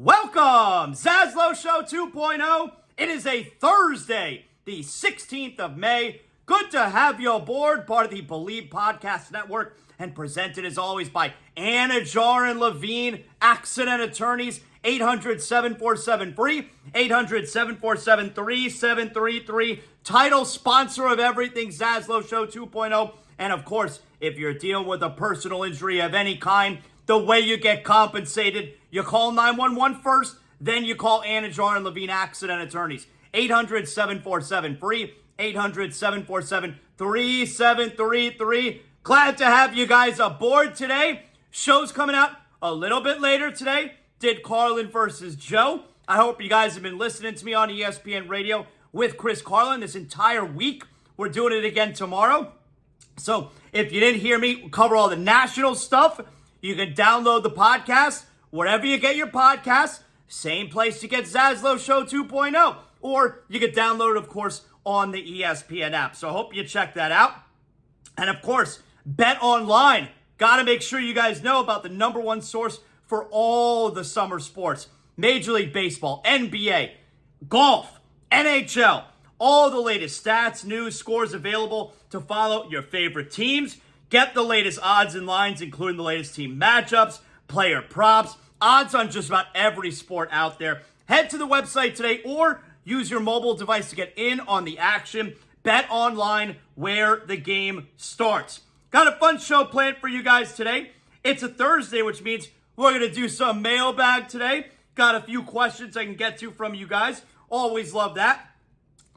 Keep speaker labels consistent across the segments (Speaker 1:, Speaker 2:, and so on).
Speaker 1: Welcome, ZASLOW Show 2.0. It is a Thursday, the 16th of May. Good to have you aboard, part of the Believe Podcast Network, and presented as always by Anidjar and Levine, accident attorneys, 800-747-FREE, 800-747-3733, title sponsor of everything ZASLOW Show 2.0. And of course, if you're dealing with a personal injury of any kind, the way you get compensated, you call 911 first, then you call Anidjar and Levine accident attorneys. 800-747-FREE, 800-747-3733. Glad to have you guys aboard today. Show's coming out a little bit later today. Did Carlin versus Joe. I hope you guys have been listening to me on ESPN Radio with Chris Carlin this entire week. We're doing it again tomorrow. So if you didn't hear me cover all the national stuff, you can download the podcast wherever you get your podcasts. Same place you get ZASLOW Show 2.0. Or you can download it, of course, on the ESPN app. So I hope you check that out. And of course, Bet Online. Got to make sure you guys know about the number one source for all the summer sports. Major League Baseball, NBA, golf, NHL. All the latest stats, news, scores available to follow your favorite teams. Get the latest odds and lines, including the latest team matchups, player props, odds on just about every sport out there. Head to the website today or use your mobile device to get in on the action. Bet Online, where the game starts. Got a fun show planned for you guys today. It's a Thursday, which means we're going to do some mailbag today. Got a few questions I can get to from you guys. Always love that.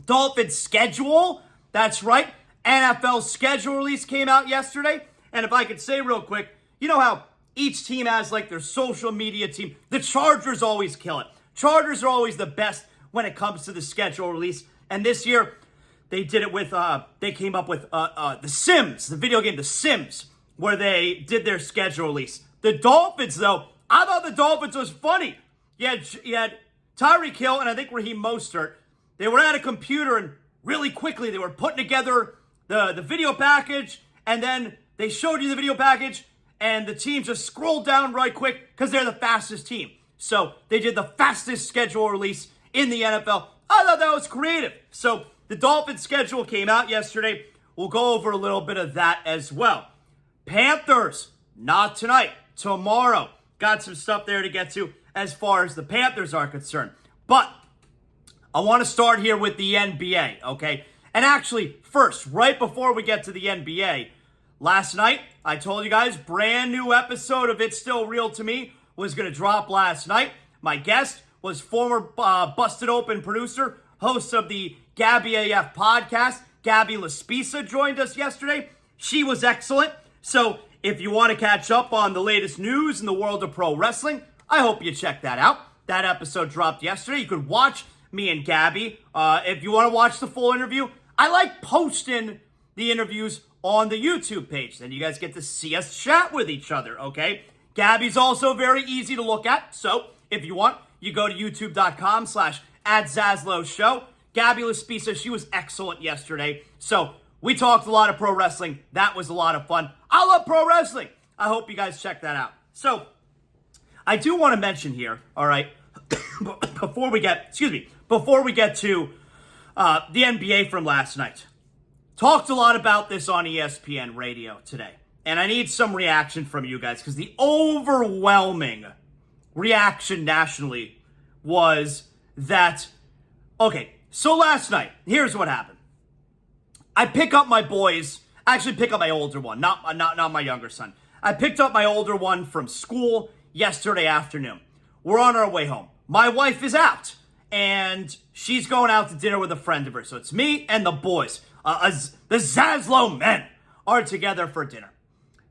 Speaker 1: Dolphins schedule. That's right. NFL schedule release came out yesterday. And if I could say real quick, you know how each team has like their social media team? The Chargers always kill it. Chargers are always the best when it comes to the schedule release. And this year, they did it with, they came up with The Sims, the video game The Sims, where they did their schedule release. The Dolphins, though, I thought the Dolphins was funny. You had Tyreek Hill and I think Raheem Mostert. They were at a computer and really quickly they were putting together the video package, and then they showed you the video package, and the team just scrolled down right quick because they're the fastest team. So they did the fastest schedule release in the NFL. I thought that was creative. So the Dolphins schedule came out yesterday. We'll go over a little bit of that as well. Panthers, not tonight, tomorrow. Got some stuff there to get to as far as the Panthers are concerned. But I want to start here with the NBA, okay? And actually, first, right before we get to the NBA, last night, I told you guys, brand new episode of It's Still Real to Me was going to drop last night. My guest was former Busted Open producer, host of the Gabby AF podcast. Gabby Laspisa joined us yesterday. She was excellent. So if you want to catch up on the latest news in the world of pro wrestling, I hope you check that out. That episode dropped yesterday. You could watch me and Gabby. If you want to watch the full interview, I like posting the interviews on the YouTube page. Then you guys get to see us chat with each other, okay? Gabby's also very easy to look at. So if you want, you go to youtube.com/@ZASLOWShow. Gabby Laspisa, she was excellent yesterday. So we talked a lot of pro wrestling. That was a lot of fun. I love pro wrestling. I hope you guys check that out. So I do want to mention here, all right, before we get to the NBA from last night. Talked a lot about this on ESPN Radio today. And I need some reaction from you guys because the overwhelming reaction nationally was that, okay, so last night, here's what happened. I pick up my boys, actually pick up my older one, not my younger son. I picked up my older one from school yesterday afternoon. We're on our way home. My wife is out, and she's going out to dinner with a friend of hers. So it's me and the boys. The ZASLOW men are together for dinner.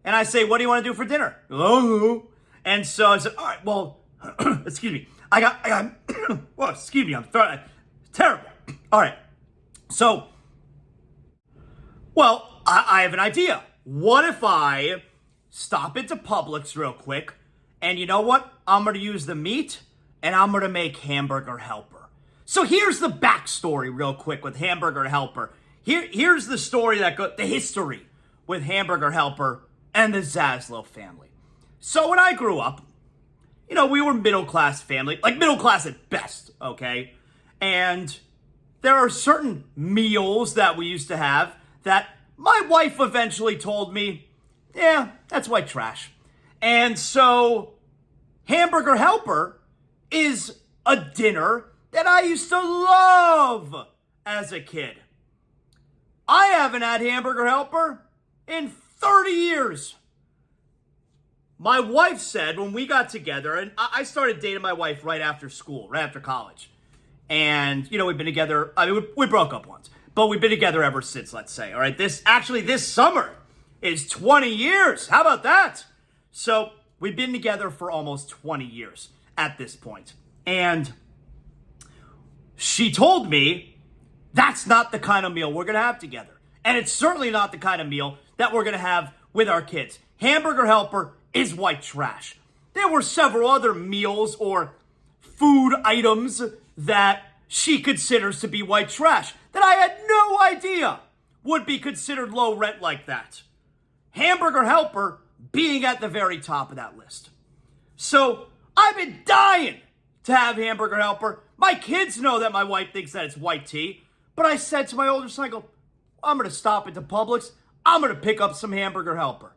Speaker 1: And I say, what do you want to do for dinner? Oh. And so I said, all right, well, excuse me. I got well, excuse me, I'm terrible. All right. So, well, I have an idea. What if I stop into Publix real quick, and you know what? I'm going to use the meat, and I'm going to make Hamburger Helper. So here's the backstory real quick with Hamburger Helper. Here's the story the history with Hamburger Helper and the ZASLOW family. So when I grew up, we were middle-class family, like middle-class at best, okay? And there are certain meals that we used to have that my wife eventually told me, yeah, that's white trash. And so Hamburger Helper is a dinner that I used to love as a kid. I haven't had Hamburger Helper in 30 years. My wife said when we got together, and I started dating my wife right after school, right after college. And, we've been together, we broke up once, but we've been together ever since, let's say. All right, this summer is 20 years. How about that? So we've been together for almost 20 years at this point. And she told me that's not the kind of meal we're going to have together. And it's certainly not the kind of meal that we're going to have with our kids. Hamburger Helper is white trash. There were several other meals or food items that she considers to be white trash that I had no idea would be considered low rent like that. Hamburger Helper being at the very top of that list. So I've been dying to have Hamburger Helper. My kids know that my wife thinks that it's white tea, but I said to my older son, I go, I'm going to stop at the Publix. I'm going to pick up some Hamburger Helper.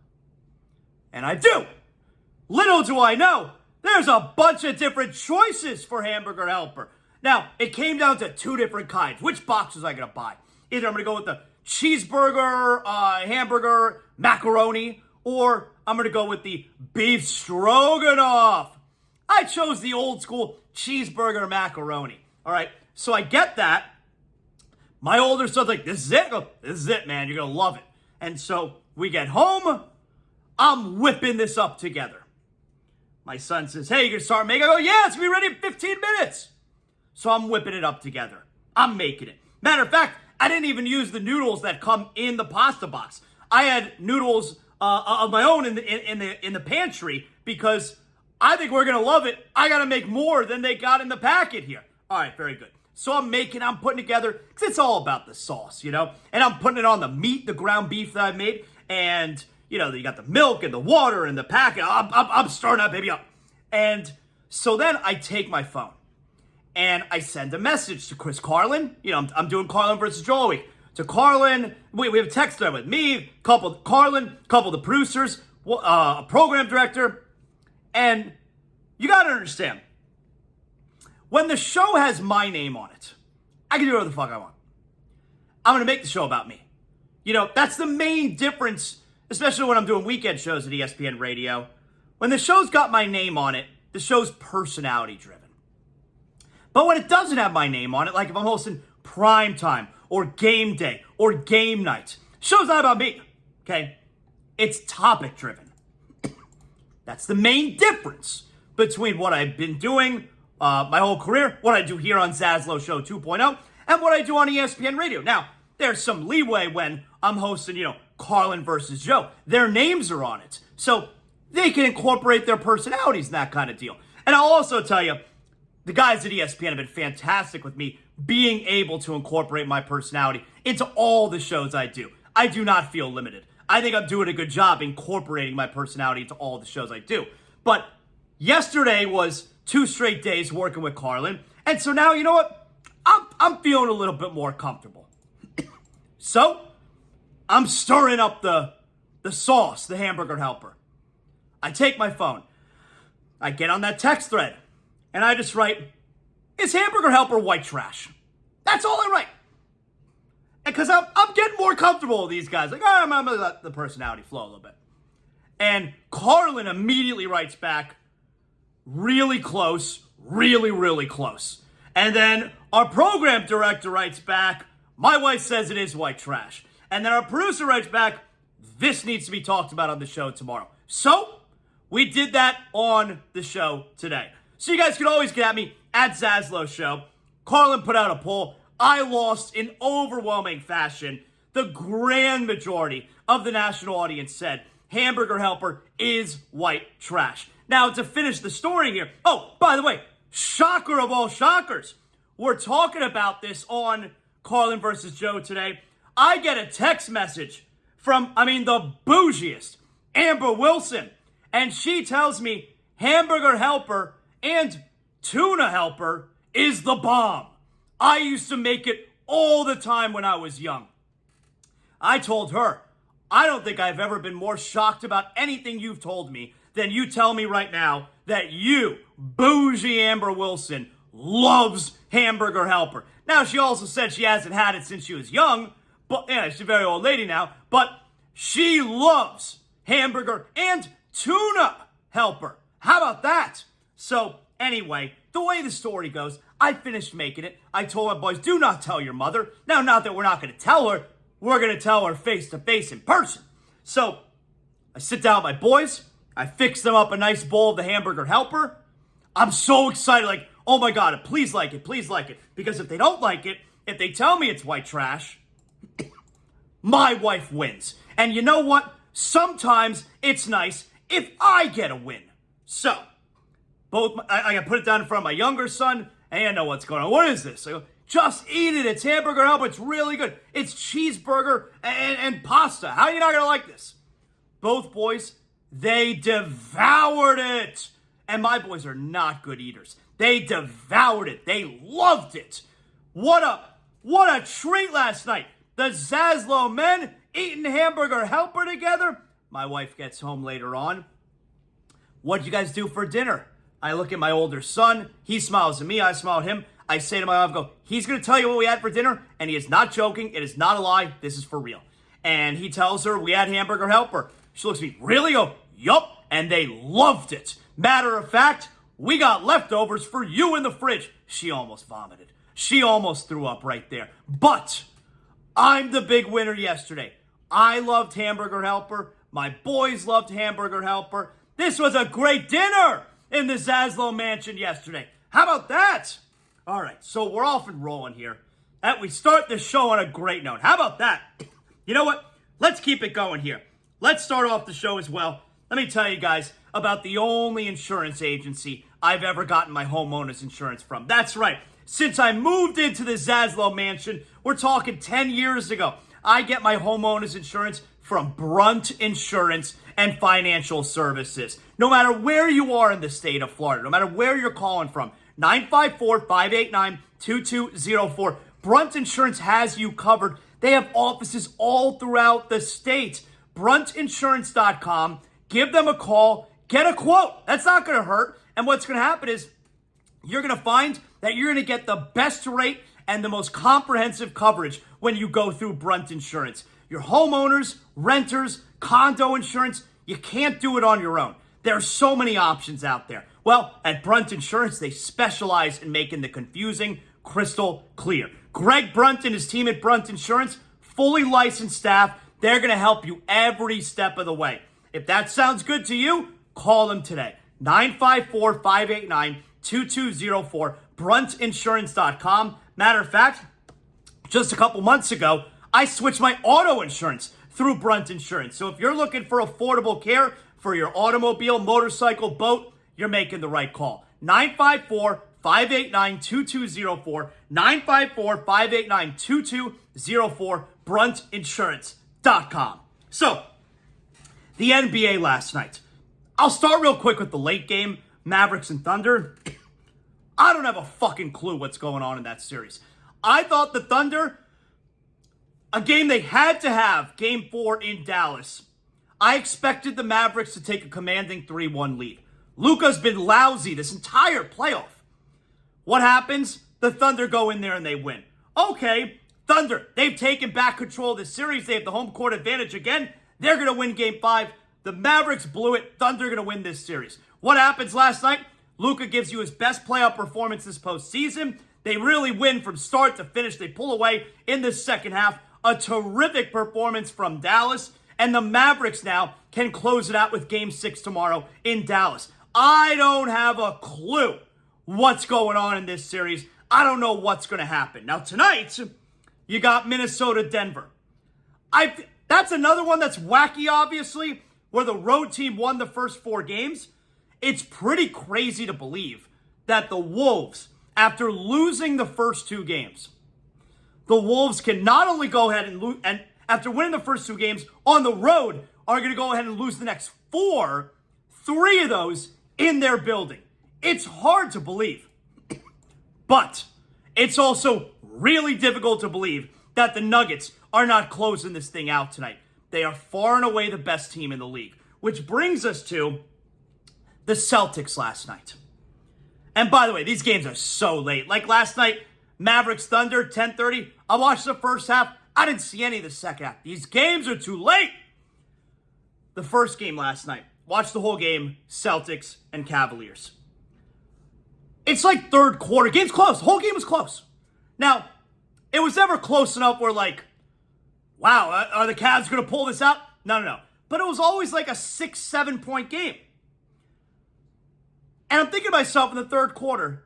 Speaker 1: And I do. Little do I know, there's a bunch of different choices for Hamburger Helper. Now, it came down to two different kinds. Which box was I going to buy? Either I'm going to go with the cheeseburger, hamburger, macaroni, or I'm going to go with the beef stroganoff. I chose the old school cheeseburger macaroni. All right, so I get that. My older son's like, this is it? I go, this is it, man. You're going to love it. And so we get home. I'm whipping this up together. My son says, hey, you can start making it. I go, yeah, it's going to be ready in 15 minutes. So I'm whipping it up together. I'm making it. Matter of fact, I didn't even use the noodles that come in the pasta box. I had noodles of my own in the pantry because I think we're going to love it. I got to make more than they got in the packet here. All right, very good. So I'm putting together, because it's all about the sauce, And I'm putting it on the meat, the ground beef that I made. And, you got the milk and the water and the packet. I'm starting that baby up. And so then I take my phone and I send a message to Chris Carlin. I'm doing Carlin versus Joe all week. To Carlin, we have a text thread with me, couple of the producers, a program director. And you got to understand, when the show has my name on it, I can do whatever the fuck I want. I'm going to make the show about me. That's the main difference, especially when I'm doing weekend shows at ESPN Radio. When the show's got my name on it, the show's personality driven. But when it doesn't have my name on it, like if I'm hosting prime time or game day or game night, show's not about me, okay? It's topic driven. That's the main difference between what I've been doing my whole career, what I do here on ZASLOW Show 2.0, and what I do on ESPN Radio. Now, there's some leeway when I'm hosting, Carlin versus Joe. Their names are on it. So they can incorporate their personalities in that kind of deal. And I'll also tell you, the guys at ESPN have been fantastic with me being able to incorporate my personality into all the shows I do. I do not feel limited. I think I'm doing a good job incorporating my personality into all the shows I do. But yesterday was 2 straight days working with Carlin. And so now, you know what? I'm feeling a little bit more comfortable. So I'm stirring up the sauce, the Hamburger Helper. I take my phone. I get on that text thread. And I just write, is Hamburger Helper white trash? That's all I write. Because I'm getting more comfortable with these guys. Like, I'm going to let the personality flow a little bit. And Carlin immediately writes back, really close, really, really close. And then our program director writes back, my wife says it is white trash. And then our producer writes back, this needs to be talked about on the show tomorrow. So we did that on the show today. So you guys can always get at me at ZASLOW Show. Carlin put out a poll. I lost in overwhelming fashion. The grand majority of the national audience said Hamburger Helper is white trash. Now, to finish the story here. Oh, by the way, shocker of all shockers. We're talking about this on Carlin versus Joe today. I get a text message from, the bougiest, Amber Wilson. And she tells me, Hamburger Helper and Tuna Helper is the bomb. I used to make it all the time when I was young. I told her, I don't think I've ever been more shocked about anything you've told me than you tell me right now that you, bougie Amber Wilson, loves Hamburger Helper. Now, she also said she hasn't had it since she was young, but yeah, she's a very old lady now, but she loves Hamburger and Tuna Helper. How about that? So, anyway, the way the story goes, I finished making it. I told my boys, do not tell your mother. Now, not that we're not going to tell her. We're going to tell her face-to-face in person. So, I sit down with my boys. I fix them up a nice bowl of the Hamburger Helper. I'm so excited, like, oh my God, please like it, please like it. Because if they don't like it, if they tell me it's white trash, my wife wins. And you know what? Sometimes it's nice if I get a win. So, I put it down in front of my younger son, and I know what's going on. What is this? I go, just eat it. It's Hamburger Helper. It's really good. It's cheeseburger and pasta. How are you not going to like this? Both boys, they devoured it. And my boys are not good eaters. They devoured it. They loved it. What a treat last night. The ZASLOW men eating Hamburger Helper together. My wife gets home later on. What'd you guys do for dinner? I look at my older son. He smiles at me. I smile at him. I say to my wife, he's going to tell you what we had for dinner. And he is not joking. It is not a lie. This is for real. And he tells her we had Hamburger Helper. She looks at me, really? Oh, yup. And they loved it. Matter of fact, we got leftovers for you in the fridge. She almost vomited. She almost threw up right there. But I'm the big winner yesterday. I loved Hamburger Helper. My boys loved Hamburger Helper. This was a great dinner in the ZASLOW mansion yesterday. How about that? All right, so we're off and rolling here. We start the show on a great note. How about that? You know what? Let's keep it going here. Let's start off the show as well. Let me tell you guys about the only insurance agency I've ever gotten my homeowner's insurance from. That's right. Since I moved into the ZASLOW mansion, we're talking 10 years ago, I get my homeowner's insurance from Brunt Insurance and Financial Services. No matter where you are in the state of Florida, no matter where you're calling from, 954-589-2204. Brunt Insurance has you covered. They have offices all throughout the state. BruntInsurance.com. Give them a call. Get a quote. That's not going to hurt. And what's going to happen is you're going to find that you're going to get the best rate and the most comprehensive coverage when you go through Brunt Insurance. Your homeowners, renters, condo insurance, you can't do it on your own. There are so many options out there. Well, at Brunt Insurance, they specialize in making the confusing crystal clear. Greg Brunt and his team at Brunt Insurance, fully licensed staff, they're going to help you every step of the way. If that sounds good to you, call them today. 954-589-2204, bruntinsurance.com. Matter of fact, just a couple months ago, I switched my auto insurance through Brunt Insurance. So if you're looking for affordable care for your automobile, motorcycle, boat, you're making the right call. 954-589-2204, 954-589-2204, bruntinsurance.com. So, the NBA last night. I'll start real quick with the late game, Mavericks and Thunder. I don't have a fucking clue what's going on in that series. I thought the Thunder, a game they had to have, Game 4 in Dallas. I expected the Mavericks to take a commanding 3-1 lead. Luka's been lousy this entire playoff. What happens? The Thunder go in there and they win. Okay, Thunder, they've taken back control of the series. They have the home court advantage again. They're going to win Game 5. The Mavericks blew it. Thunder going to win this series. What happens last night? Luka gives you his best playoff performance this postseason. They really win from start to finish. They pull away in the second half. A terrific performance from Dallas. And the Mavericks now can close it out with Game 6 tomorrow in Dallas. I don't have a clue what's going on in this series. I don't know what's going to happen. Now tonight, you got Minnesota-Denver. That's another one that's wacky, obviously, where the road team won the first 4 games. It's pretty crazy to believe that the Wolves, after losing the first 2 games, the Wolves can not only go ahead and lose, and after winning the first 2 games on the road, are going to go ahead and lose the next 4, 3 of those in their building. It's hard to believe. But it's also really difficult to believe that the Nuggets are not closing this thing out tonight. They are far and away the best team in the league. Which brings us to the Celtics last night. And by the way, these games are so late. Like last night, Mavericks Thunder, 10:30. I watched the first half. I didn't see any of the second half. These games are too late. The first game last night. Watched the whole game, Celtics and Cavaliers. It's like third quarter. Game's close. The whole game was close. Now, it was never close enough where like, wow, are the Cavs going to pull this out? No. But it was always like a 6-7 point game. And I'm thinking to myself in the third quarter,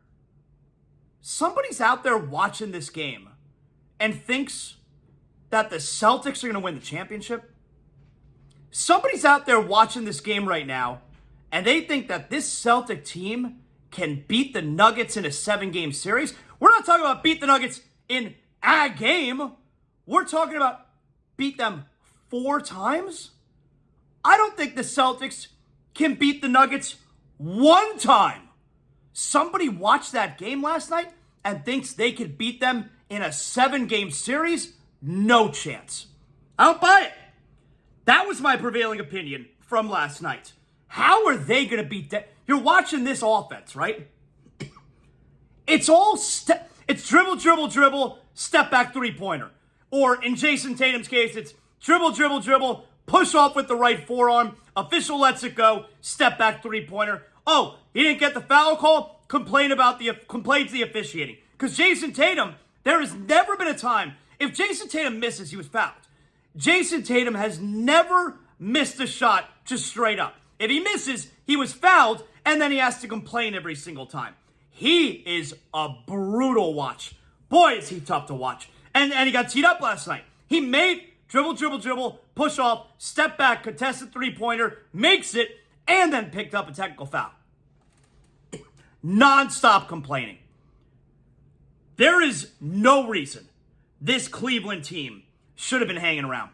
Speaker 1: somebody's out there watching this game and thinks that the Celtics are going to win the championship. Somebody's out there watching this game right now and they think that this Celtic team can beat the Nuggets in a 7-game series. We're not talking about beat the Nuggets in a game. We're talking about beat them 4 times. I don't think the Celtics can beat the Nuggets 1 time. Somebody watched that game last night and thinks they could beat them in a 7-game series? No chance. I don't buy it. That was my prevailing opinion from last night. How are they going to beat that? You're watching this offense, right? It's all it's dribble, step back 3-pointer. Or in Jason Tatum's case, it's dribble, push off with the right forearm, official lets it go, step back 3-pointer. Oh, he didn't get the foul call? Complains the officiating. Because Jason Tatum, there has never been a time, if Jason Tatum misses, he was fouled. Jason Tatum has never missed a shot just straight up. If he misses, he was fouled, and then he has to complain every single time. He is a brutal watch. Boy, is he tough to watch. And he got teed up last night. He made dribble, push off, step back, contested 3-pointer, makes it, and then picked up a technical foul. Non-stop complaining. There is no reason this Cleveland team should have been hanging around.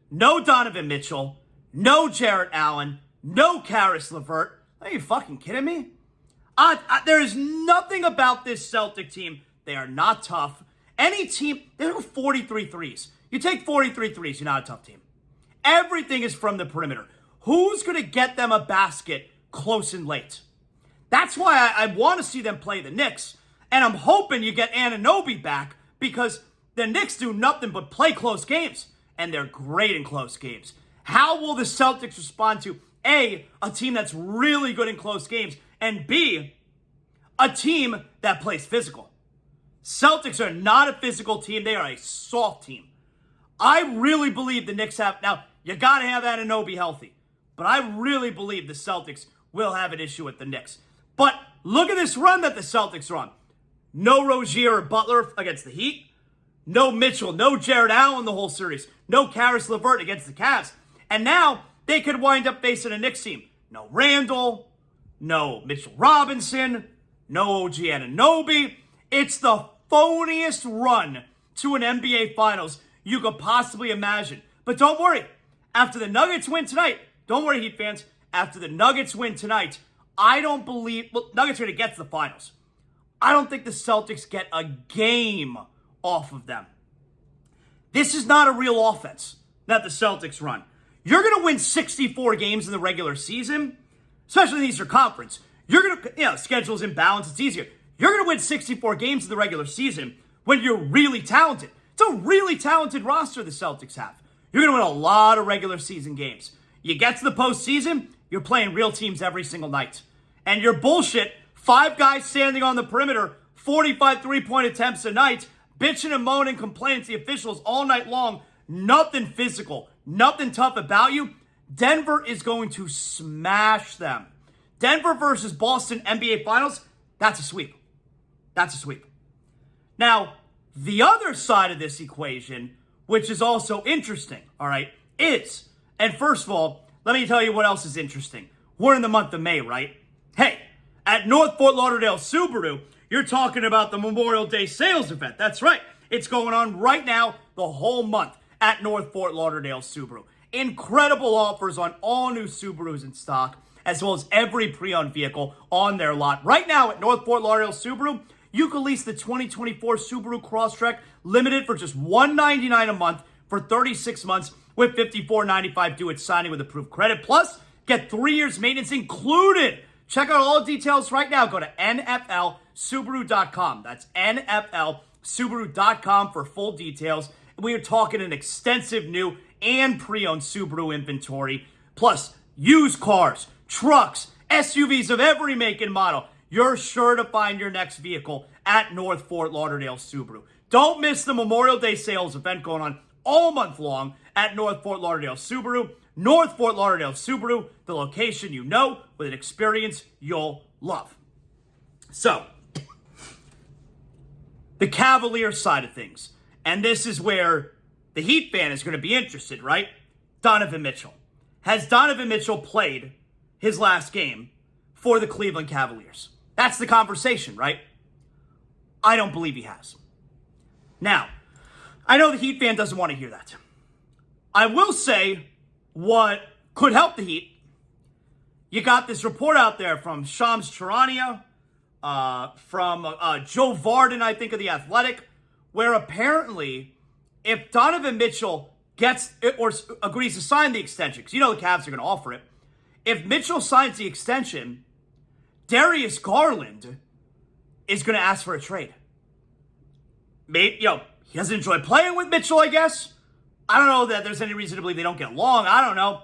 Speaker 1: No Donovan Mitchell, no Jarrett Allen, no Caris LeVert. Are you fucking kidding me? There is nothing about this Celtic team. They are not tough. Any team, they're 43 threes. You take 43 threes, you're not a tough team. Everything is from the perimeter. Who's going to get them a basket close and late? That's why I want to see them play the Knicks. And I'm hoping you get Anunoby back because the Knicks do nothing but play close games. And they're great in close games. How will the Celtics respond to, A, a team that's really good in close games, and B, a team that plays physical? Celtics are not a physical team. They are a soft team. I really believe the Knicks have... Now, you got to have Anunoby healthy. But I really believe the Celtics will have an issue with the Knicks. But look at this run that the Celtics are on. No Rozier or Butler against the Heat. No Mitchell, no Jarrett Allen the whole series. No Caris LeVert against the Cavs. And now they could wind up facing a Knicks team. No Randall, no Mitchell Robinson, no OG Anunoby. It's the phoniest run to an NBA Finals you could possibly imagine. But don't worry. After the Nuggets win tonight, don't worry, Heat fans. After the Nuggets win tonight, I don't believe... Well, Nuggets are going to get to the Finals. I don't think the Celtics get a game off of them. This is not a real offense that the Celtics run. You're going to win 64 games in the regular season, especially in the Eastern Conference. You're going to, schedule's in balance, it's easier. You're going to win 64 games in the regular season when you're really talented. It's a really talented roster the Celtics have. You're going to win a lot of regular season games. You get to the postseason, you're playing real teams every single night. And your bullshit, 5 guys standing on the perimeter, 45 3-point attempts a night, bitching and moaning, complaining to the officials all night long, nothing physical, nothing tough about you. Denver is going to smash them. Denver versus Boston NBA Finals, that's a sweep. That's a sweep. Now, the other side of this equation, which is also interesting, all right, is, and first of all, let me tell you what else is interesting. We're in the month of May, right? Hey, at North Fort Lauderdale Subaru, you're talking about the Memorial Day sales event. That's right. It's going on right now, the whole month at North Fort Lauderdale Subaru. Incredible offers on all new Subarus in stock. as well as every pre-owned vehicle on their lot. Right now at North Fort Lauderdale Subaru, you can lease the 2024 Subaru Crosstrek Limited for just $199 a month for 36 months with $54.95 due at signing with approved credit. Plus, get 3 years maintenance included. Check out all the details right now. Go to nflsubaru.com. That's nflsubaru.com for full details. We are talking an extensive new and pre-owned Subaru inventory, plus used cars, trucks, SUVs of every make and model. You're sure to find your next vehicle at North Fort Lauderdale Subaru. Don't miss the Memorial Day sales event going on all month long at North Fort Lauderdale Subaru. North Fort Lauderdale Subaru, the location you know with an experience you'll love. So, the Cavaliers side of things. And this is where the Heat fan is going to be interested, right? Donovan Mitchell. Has Donovan Mitchell played his last game for the Cleveland Cavaliers? That's the conversation, right? I don't believe he has. Now, I know the Heat fan doesn't want to hear that. I will say what could help the Heat. You got this report out there from Shams Charania, from Joe Varden, I think, of The Athletic, where apparently if Donovan Mitchell gets or agrees to sign the extension, because you know the Cavs are going to offer it, if Mitchell signs the extension, Darius Garland is going to ask for a trade. Maybe, he doesn't enjoy playing with Mitchell, I guess. I don't know that there's any reason to believe they don't get along. I don't know.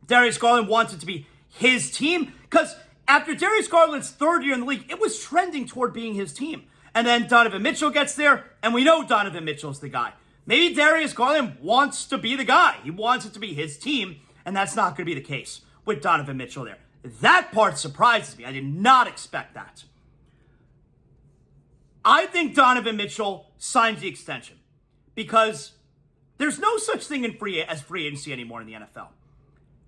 Speaker 1: Darius Garland wants it to be his team, because after Darius Garland's third year in the league, it was trending toward being his team. And then Donovan Mitchell gets there, and we know Donovan Mitchell's the guy. Maybe Darius Garland wants to be the guy. He wants it to be his team, and that's not going to be the case with Donovan Mitchell there. That part surprises me. I did not expect that. I think Donovan Mitchell signs the extension because there's no such thing as free agency anymore in the NFL.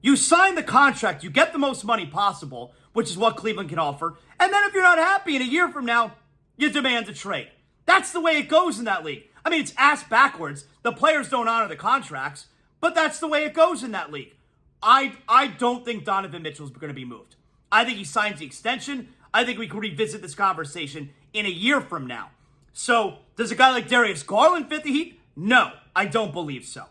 Speaker 1: You sign the contract, you get the most money possible, which is what Cleveland can offer, and then if you're not happy in a year from now, you demand a trade. That's the way it goes in that league. I mean, it's ass backwards. The players don't honor the contracts, but that's the way it goes in that league. I don't think Donovan Mitchell's going to be moved. I think he signs the extension. I think we can revisit this conversation in a year from now. So, does a guy like Darius Garland fit the Heat? No, I don't believe so.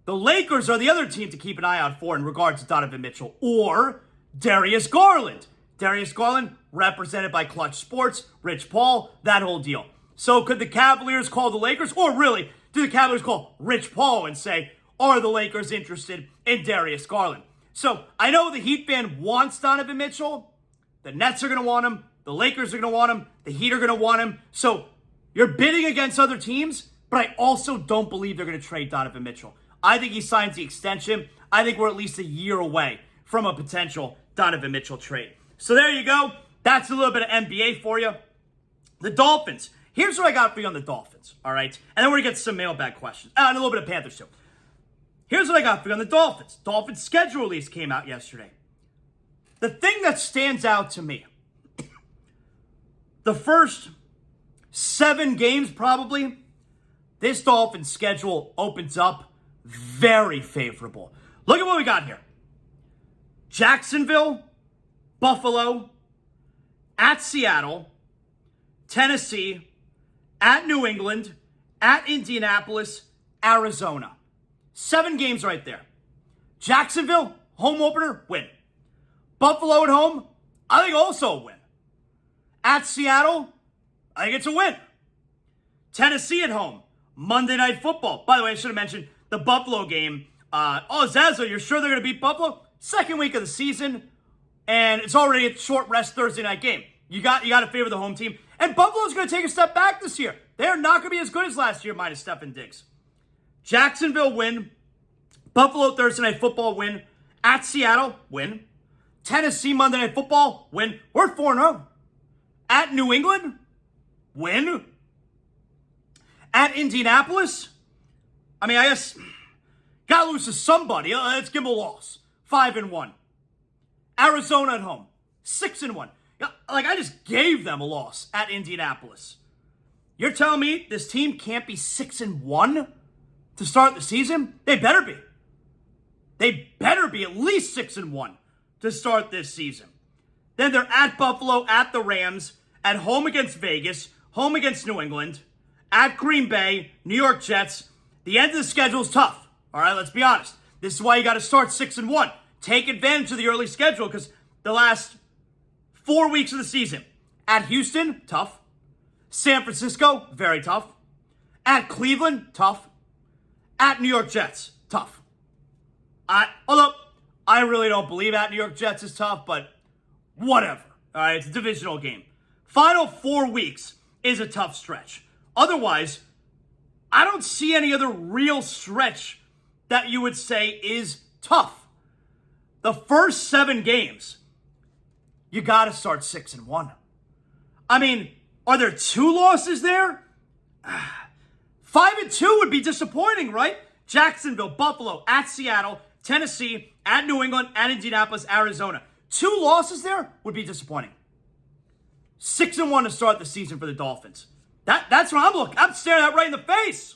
Speaker 1: The Lakers are the other team to keep an eye out for in regards to Donovan Mitchell or Darius Garland. Darius Garland, represented by Clutch Sports, Rich Paul, that whole deal. So could the Cavaliers call the Lakers, or really, do the Cavaliers call Rich Paul and say, are the Lakers interested in Darius Garland? So I know the Heat fan wants Donovan Mitchell. The Nets are going to want him. The Lakers are going to want him. The Heat are going to want him. So you're bidding against other teams, but I also don't believe they're going to trade Donovan Mitchell. I think he signs the extension. I think we're at least a year away from a potential Donovan Mitchell trade. So there you go. That's a little bit of NBA for you. The Dolphins. Here's what I got for you on the Dolphins, all right? And then we're going to get some mailbag questions. And a little bit of Panthers, too. Here's what I got for you on the Dolphins. Dolphins schedule release came out yesterday. The thing that stands out to me, the first 7 games probably, this Dolphins schedule opens up very favorable. Look at what we got here. Jacksonville, Buffalo, at Seattle, Tennessee, at New England, at Indianapolis, Arizona. 7 games right there. Jacksonville, home opener, win. Buffalo at home, I think also a win. At Seattle, I think it's a win. Tennessee at home, Monday Night Football. By the way, I should have mentioned the Buffalo game. ZASLOW, you're sure they're going to beat Buffalo? Second week of the season, and it's already a short rest Thursday night game. You got to favor the home team. And Buffalo's going to take a step back this year. They're not going to be as good as last year, minus Stefon Diggs. Jacksonville win. Buffalo Thursday Night Football win. At Seattle, win. Tennessee Monday Night Football, win. We're 4-0. At New England, win. At Indianapolis, I guess, got to lose to somebody. Let's give them a loss. 5-1. Arizona at home, 6-1. I just gave them a loss at Indianapolis. You're telling me this team can't be 6-1 to start the season? They better be. They better be at least 6-1 to start this season. Then they're at Buffalo, at the Rams, at home against Vegas, home against New England, at Green Bay, New York Jets. The end of the schedule is tough. All right, let's be honest. This is why you got to start 6-1. Take advantage of the early schedule because the last 4 weeks of the season. At Houston, tough. San Francisco, very tough. At Cleveland, tough. At New York Jets, tough. Although, I really don't believe at New York Jets is tough, but whatever. All right, it's a divisional game. Final 4 weeks is a tough stretch. Otherwise, I don't see any other real stretch that you would say is tough. The first 7 games, you got to start 6-1. I mean, are there 2 losses there? 5-2 would be disappointing, right? Jacksonville, Buffalo, at Seattle, Tennessee, at New England, at Indianapolis, Arizona. 2 losses there would be disappointing. 6-1 to start the season for the Dolphins. That's what I'm looking. I'm staring at right in the face.